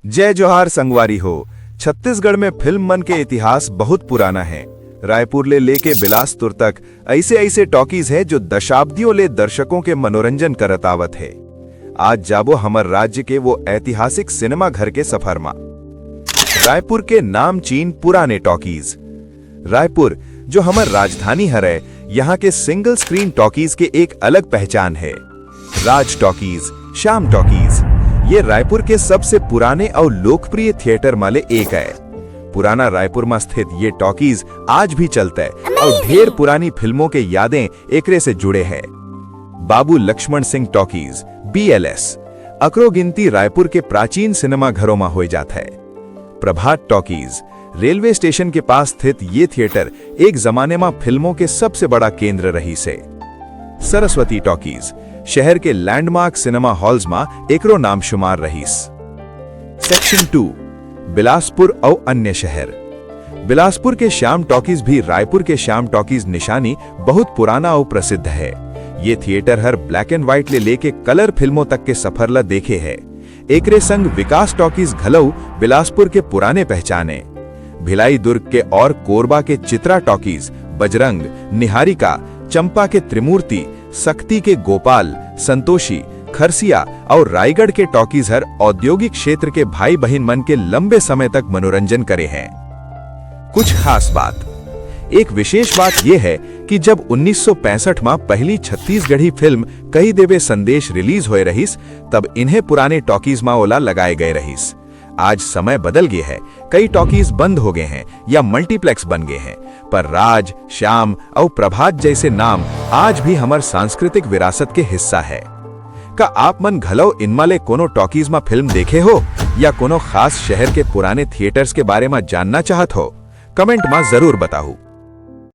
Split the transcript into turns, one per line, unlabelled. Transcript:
जय जोहार संगवारी हो। छत्तीसगढ़ में फिल्म मन के इतिहास बहुत पुराना है। रायपुर ले लेके बिलासपुर तक ऐसे ऐसे टॉकीज है जो दशाब्दियों ले दर्शकों के मनोरंजन करत आवत है। आज जाबो हमर राज्य के वो ऐतिहासिक सिनेमा घर के सफर मा। रायपुर के नाम चीन पुराने टॉकीज। रायपुर जो हमर राजधानी हरे, यहाँ के सिंगल स्क्रीन टॉकीज के एक अलग पहचान है। राज टॉकीज, श्याम टॉकीज, ये रायपुर के सबसे पुराने और लोकप्रिय थिएटर माले एक है। पुराना रायपुर में स्थित ये टॉकीज आज भी चलता है और ढेर पुरानी फिल्मों के यादें एकरे से जुड़े हैं। बाबू लक्ष्मण सिंह टॉकीज BLS अकरो गिनती रायपुर के प्राचीन सिनेमा घरों में हो जाता है। प्रभात टॉकीज रेलवे स्टेशन के पास स्थित ये थिएटर एक जमाने में फिल्मों के सबसे बड़ा केंद्र रही से। सरस्वती टॉकीज शहर के लैंडमार्क सिनेमा हॉल्स में एकरो नाम शुमार रहीस। सेक्शन 2 बिलासपुर और अन्य शहर। बिलासपुर के श्याम टॉकीज भी रायपुर के श्याम टॉकीज निशानी बहुत पुराना और प्रसिद्ध है। ये theatre her black and white ले लेके कलर फिल्मों तक के सफर ला देखे है। एकरे संग विकास टॉकीज घलऊ बिलासपुर के पुराने पहचाने। भिलाई दुर्ग के और कोरबा के चित्रा टॉकीज, बजरंग, निहारिका, चंपा के त्रिमूर्ति, सक्ति के गोपाल, संतोषी, खरसिया और रायगढ़ के टॉकीज हर औद्योगिक क्षेत्र के भाई बहन मन के लंबे समय तक मनोरंजन करे हैं। कुछ खास बात, एक विशेष बात यह है कि जब 1965 में पहली छत्तीसगढ़ी फिल्म कही देवे संदेश रिलीज होए रहीस, तब इन्हें पुराने टॉकीज में ओला लगाए गए रहीस। आज समय बदल गए है, कई टॉकीज बंद हो गए हैं या मल्टीप्लेक्स बन गए हैं, पर राज, श्याम और प्रभात जैसे नाम आज भी हमार सांस्कृतिक विरासत के हिस्सा है। का आप मन घलो इनमाले कोनो टॉकीज में फिल्म देखे हो या कोनो खास शहर के पुराने थिएटर्स के बारे में जानना चाहत हो? कमेंट में जरूर बताओ।